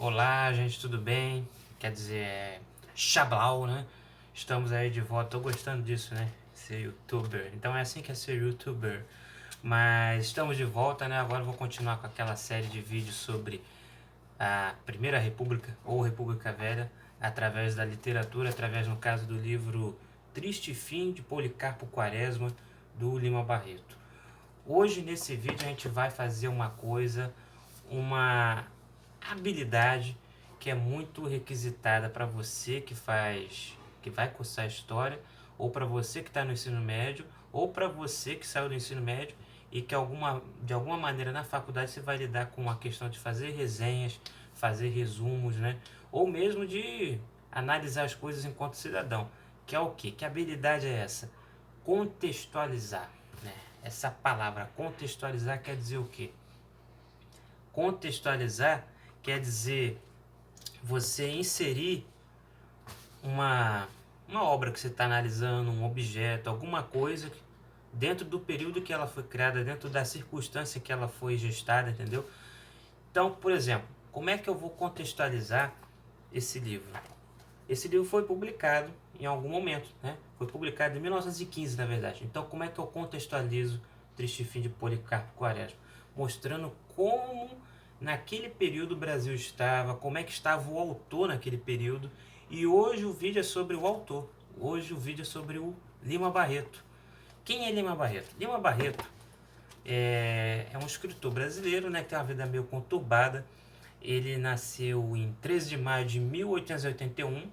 Olá, gente, tudo bem? Quer dizer, Xablau, né? Estamos aí de volta. Tô gostando disso, né? Ser youtuber. Então é assim que é ser youtuber. Mas estamos de volta, né? Agora eu vou continuar com aquela série de vídeos sobre a Primeira República ou República Velha, através da literatura, através, no caso, do livro Triste Fim de Policarpo Quaresma, do Lima Barreto. Hoje, nesse vídeo, a gente vai fazer uma habilidade que é muito requisitada para você que vai cursar história, ou para você que está no ensino médio, ou para você que saiu do ensino médio e que de alguma maneira na faculdade você vai lidar com a questão de fazer resenhas, fazer resumos, né? Ou mesmo de analisar as coisas enquanto cidadão. Que é o quê? Que habilidade é essa? Contextualizar, né? Essa palavra contextualizar quer dizer o quê? Contextualizar quer dizer você inserir uma, uma obra que você está analisando, um objeto, alguma coisa dentro do período que ela foi criada, dentro da circunstância que ela foi gestada, entendeu? Então, por exemplo, como é que eu vou contextualizar esse livro? Esse livro foi publicado em algum momento, né? Foi publicado em 1915, na verdade. Então, como é que eu contextualizo Triste Fim de Policarpo Quaresma? Mostrando como naquele período o Brasil estava, como é que estava o autor naquele período. E hoje o vídeo é sobre o autor. Hoje o vídeo é sobre o Lima Barreto. Quem é Lima Barreto? Lima Barreto é um escritor brasileiro, né, que tem uma vida meio conturbada. Ele nasceu em 13 de maio de 1881,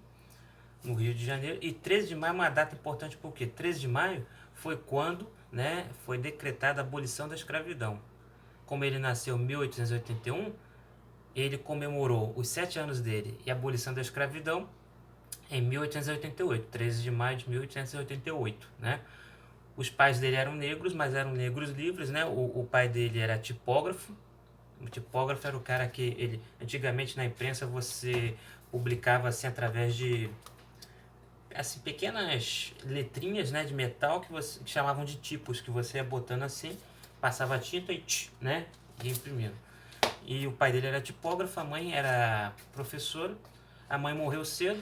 no Rio de Janeiro. E 13 de maio é uma data importante porque 13 de maio foi quando, né, foi decretada a abolição da escravidão. Como ele nasceu em 1881, ele comemorou os 7 anos dele e a abolição da escravidão em 1888, 13 de maio de 1888, né? Os pais dele eram negros, mas eram negros livres, né? O pai dele era tipógrafo. O tipógrafo era o cara que ele antigamente na imprensa você publicava assim através de assim pequenas letrinhas, né, de metal que chamavam de tipos, que você ia botando assim, passava tinta e né, ia imprimindo. E o pai dele era tipógrafo, a mãe era professora. A mãe morreu cedo.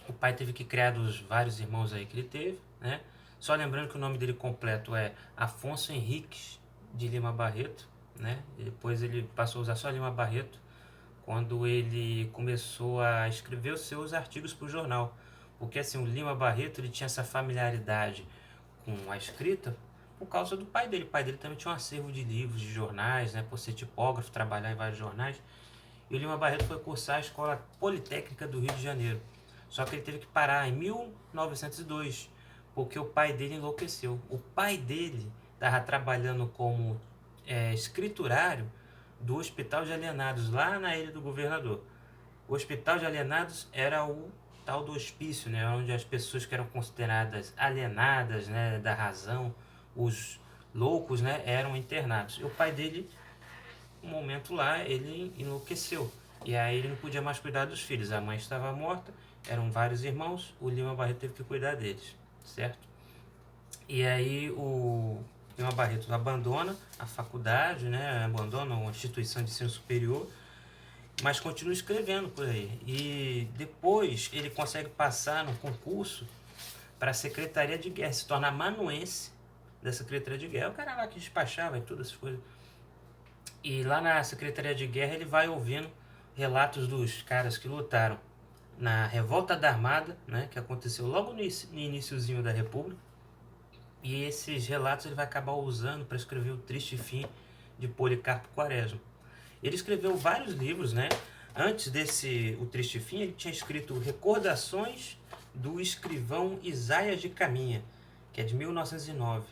O pai teve que criar dos vários irmãos aí que ele teve, né? Só lembrando que o nome dele completo é Afonso Henriques de Lima Barreto, né? E depois ele passou a usar só Lima Barreto quando ele começou a escrever os seus artigos para o jornal. Porque assim, o Lima Barreto ele tinha essa familiaridade com a escrita por causa do pai dele. O pai dele também tinha um acervo de livros, de jornais, né? Por ser tipógrafo, trabalhar em vários jornais. E o Lima Barreto foi cursar a Escola Politécnica do Rio de Janeiro. Só que ele teve que parar em 1902, porque o pai dele enlouqueceu. O pai dele estava trabalhando como escriturário do Hospital de Alienados, lá na Ilha do Governador. O Hospital de Alienados era o tal do hospício, né, onde as pessoas que eram consideradas alienadas, né, da razão, os loucos, né, eram internados. E o pai dele, um momento lá, ele enlouqueceu. E aí ele não podia mais cuidar dos filhos. A mãe estava morta, eram vários irmãos, o Lima Barreto teve que cuidar deles, certo? E aí o Lima Barreto abandona a faculdade, né, abandona uma instituição de ensino superior, mas continua escrevendo por aí. E depois ele consegue passar no concurso para a Secretaria de Guerra, se torna amanuense da Secretaria de Guerra. É o cara lá que despachava e todas essas coisas. E lá na Secretaria de Guerra ele vai ouvindo relatos dos caras que lutaram na Revolta da Armada, né, que aconteceu logo no iniciozinho da República. E esses relatos ele vai acabar usando para escrever o Triste Fim de Policarpo Quaresma. Ele escreveu vários livros, né? Antes desse O Triste Fim, ele tinha escrito Recordações do Escrivão Isaías de Caminha, que é de 1909,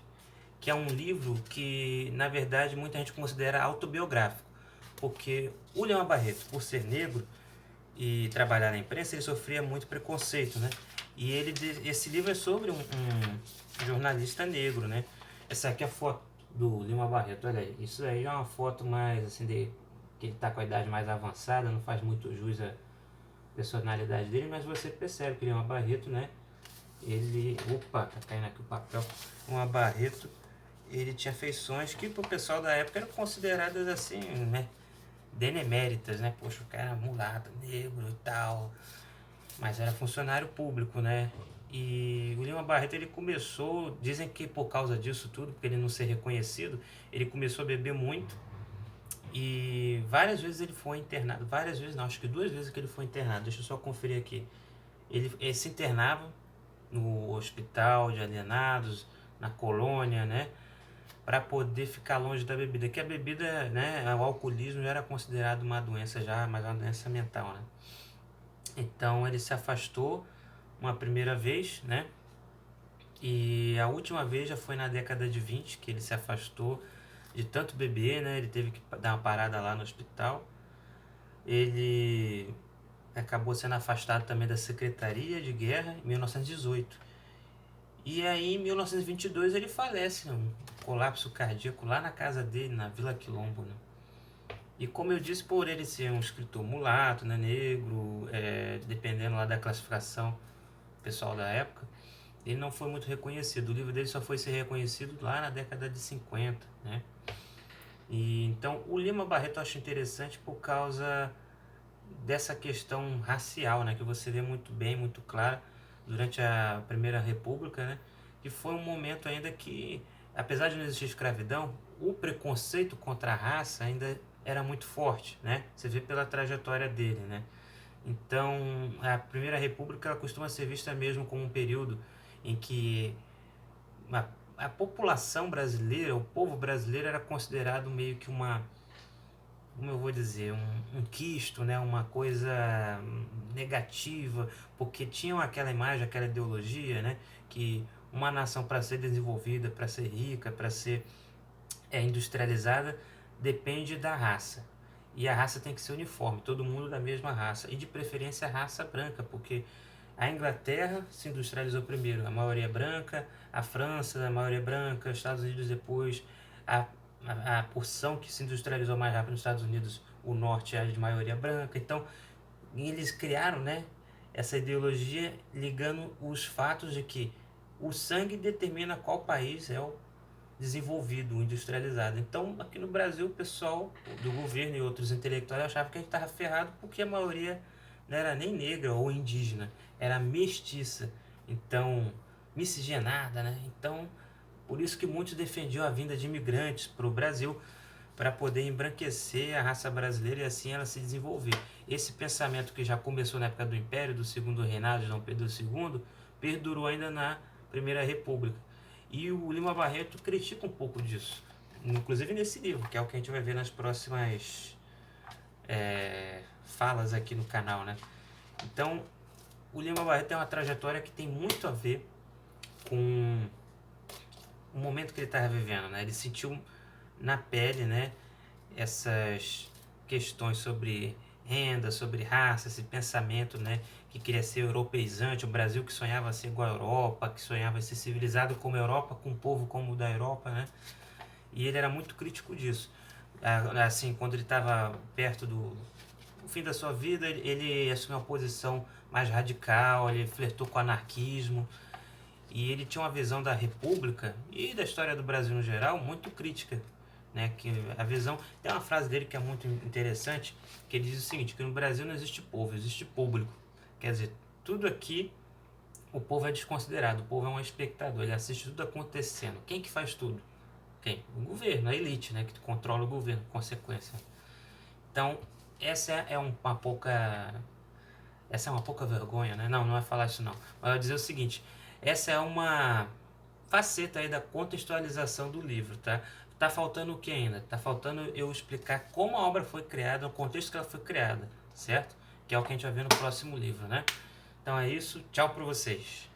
que é um livro que, na verdade, muita gente considera autobiográfico, porque o Leão Barreto, por ser negro e trabalhar na imprensa, ele sofria muito preconceito, né? E esse livro é sobre um jornalista negro, né? Essa aqui é a foto do Lima Barreto, olha aí. Isso aí é uma foto mais, assim, que ele está com a idade mais avançada, não faz muito jus à personalidade dele, mas você percebe que Lima Barreto, né? Ele... Opa, tá caindo aqui o papel. Lima Barreto, ele tinha feições que pro pessoal da época eram consideradas assim, né? beneméritas, né? Poxa, o cara era mulato, negro e tal, mas era funcionário público, né? E o Lima Barreto, ele começou, dizem que por causa disso tudo, porque ele não ser reconhecido, ele começou a beber muito e várias vezes ele foi internado, várias vezes não, acho que 2 vezes que ele foi internado, deixa eu só conferir aqui. Ele se internava no hospital de alienados, na colônia, né? Para poder ficar longe da bebida. Que a bebida, né? O alcoolismo já era considerado uma doença já, mas uma doença mental, né? Então ele se afastou uma primeira vez, né? E a última vez já foi na década de 20 que ele se afastou de tanto beber, né? Ele teve que dar uma parada lá no hospital. Ele acabou sendo afastado também da Secretaria de Guerra em 1918. E aí, em 1922, ele falece, um colapso cardíaco lá na casa dele, na Vila Quilombo, né? E como eu disse, por ele ser um escritor mulato, né, negro, dependendo lá da classificação pessoal da época, ele não foi muito reconhecido. O livro dele só foi ser reconhecido lá na década de 50, né? E então, o Lima Barreto eu acho interessante por causa dessa questão racial, né, que você vê muito bem, muito claro durante a Primeira República, né, que foi um momento ainda que, apesar de não existir escravidão, o preconceito contra a raça ainda era muito forte, né? Você vê pela trajetória dele, né? Então, a Primeira República ela costuma ser vista mesmo como um período em que a população brasileira, o povo brasileiro era considerado meio que uma, como eu vou dizer, um quisto, né? Uma coisa negativa, porque tinham aquela imagem, aquela ideologia, né? Que uma nação para ser desenvolvida, para ser rica, para ser industrializada, depende da raça. E a raça tem que ser uniforme, todo mundo da mesma raça. E de preferência a raça branca, porque a Inglaterra se industrializou primeiro, a maioria branca, a França, a maioria branca, os Estados Unidos depois, a, a porção que se industrializou mais rápido nos Estados Unidos, o norte é de maioria branca. Então, eles criaram, né, essa ideologia ligando os fatos de que o sangue determina qual país é o desenvolvido, industrializado. Então, aqui no Brasil, o pessoal do governo e outros intelectuais achavam que a gente estava ferrado porque a maioria não era nem negra ou indígena, era mestiça, então miscigenada, né? Então, por isso que muitos defendiam a vinda de imigrantes para o Brasil para poder embranquecer a raça brasileira e assim ela se desenvolver. Esse pensamento que já começou na época do Império, do Segundo Reinado de Dom Pedro II, perdurou ainda na Primeira República. E o Lima Barreto critica um pouco disso, inclusive nesse livro, que é o que a gente vai ver nas próximas falas aqui no canal, né? Então, o Lima Barreto tem uma trajetória que tem muito a ver com o momento que ele estava vivendo, né? Ele sentiu na pele, né, essas questões sobre renda, sobre raça, esse pensamento, né, que queria ser europeizante, o Brasil que sonhava ser igual à Europa, que sonhava ser civilizado como a Europa, com um povo como o da Europa, né? E ele era muito crítico disso. Assim, quando ele estava perto do fim da sua vida, ele assumiu uma posição mais radical, ele flertou com o anarquismo, e ele tinha uma visão da República e da história do Brasil no geral muito crítica, né? Que a visão, tem uma frase dele que é muito interessante, que ele diz o seguinte, que no Brasil não existe povo, existe público. Quer dizer, tudo aqui o povo é desconsiderado, o povo é um espectador, ele assiste tudo acontecendo. Quem que faz tudo? Quem? O governo, a elite, né, que controla o governo, consequência. Então, essa é uma pouca vergonha, né? Não, não é falar isso não. Mas eu dizer o seguinte, essa é uma faceta aí da contextualização do livro, tá? Tá faltando o que ainda? Tá faltando eu explicar como a obra foi criada, o contexto que ela foi criada, certo? Que é o que a gente vai ver no próximo livro, né? Então é isso, tchau pra vocês.